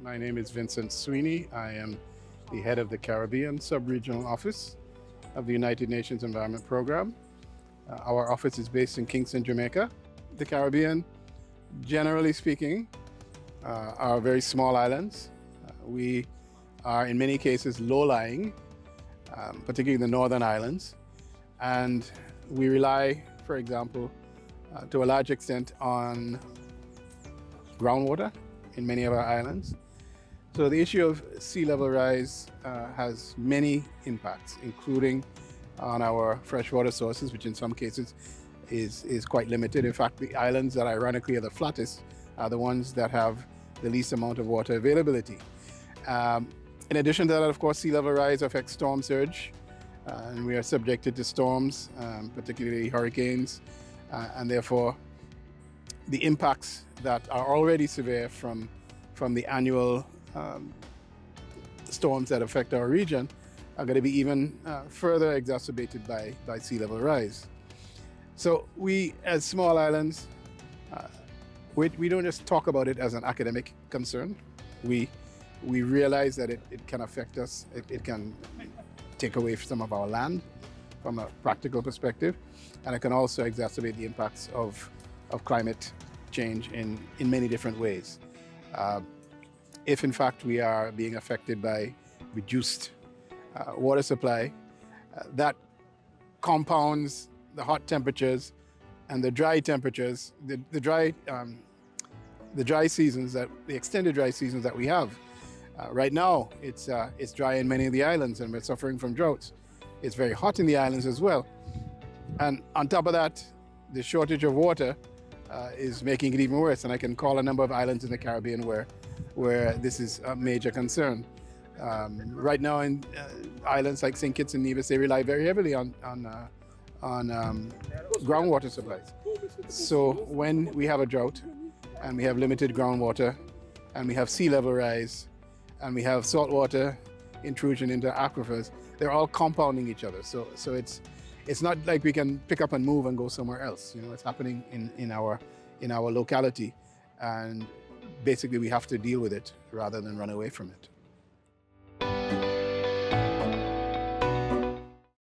My name is Vincent Sweeney. I am the head of the Caribbean Sub-Regional Office of the United Nations Environment Program. Our office is based in Kingston, Jamaica. The Caribbean, generally speaking, are very small islands. We are in many cases low-lying, particularly the northern islands. And we rely, for example, to a large extent on groundwater in many of our islands. So the issue of sea level rise has many impacts, including on our freshwater sources, which in some cases is quite limited. In fact, the islands that ironically are the flattest are the ones that have the least amount of water availability. In addition to that, of course, sea level rise affects storm surge, and we are subjected to storms, particularly hurricanes, and therefore the impacts that are already severe from the annual storms that affect our region are going to be even further exacerbated by sea level rise. So we, as small islands, we don't just talk about it as an academic concern. We realize that it can affect us. It can take away some of our land from a practical perspective, and it can also exacerbate the impacts of climate change in many different ways. If in fact we are being affected by reduced water supply, that compounds the hot temperatures and the dry temperatures, the dry seasons, the extended dry seasons that we have. Right now, it's dry in many of the islands and we're suffering from droughts. It's very hot in the islands as well. And on top of that, the shortage of water is making it even worse. And I can call a number of islands in the Caribbean where this is a major concern. Right now in islands like St. Kitts and Nevis, they rely very heavily on groundwater supplies. So when we have a drought and we have limited groundwater and we have sea level rise and we have saltwater intrusion into aquifers, they're all compounding each other. So it's not like we can pick up and move and go somewhere else. You know, it's happening in our locality, and basically we have to deal with it rather than run away from it.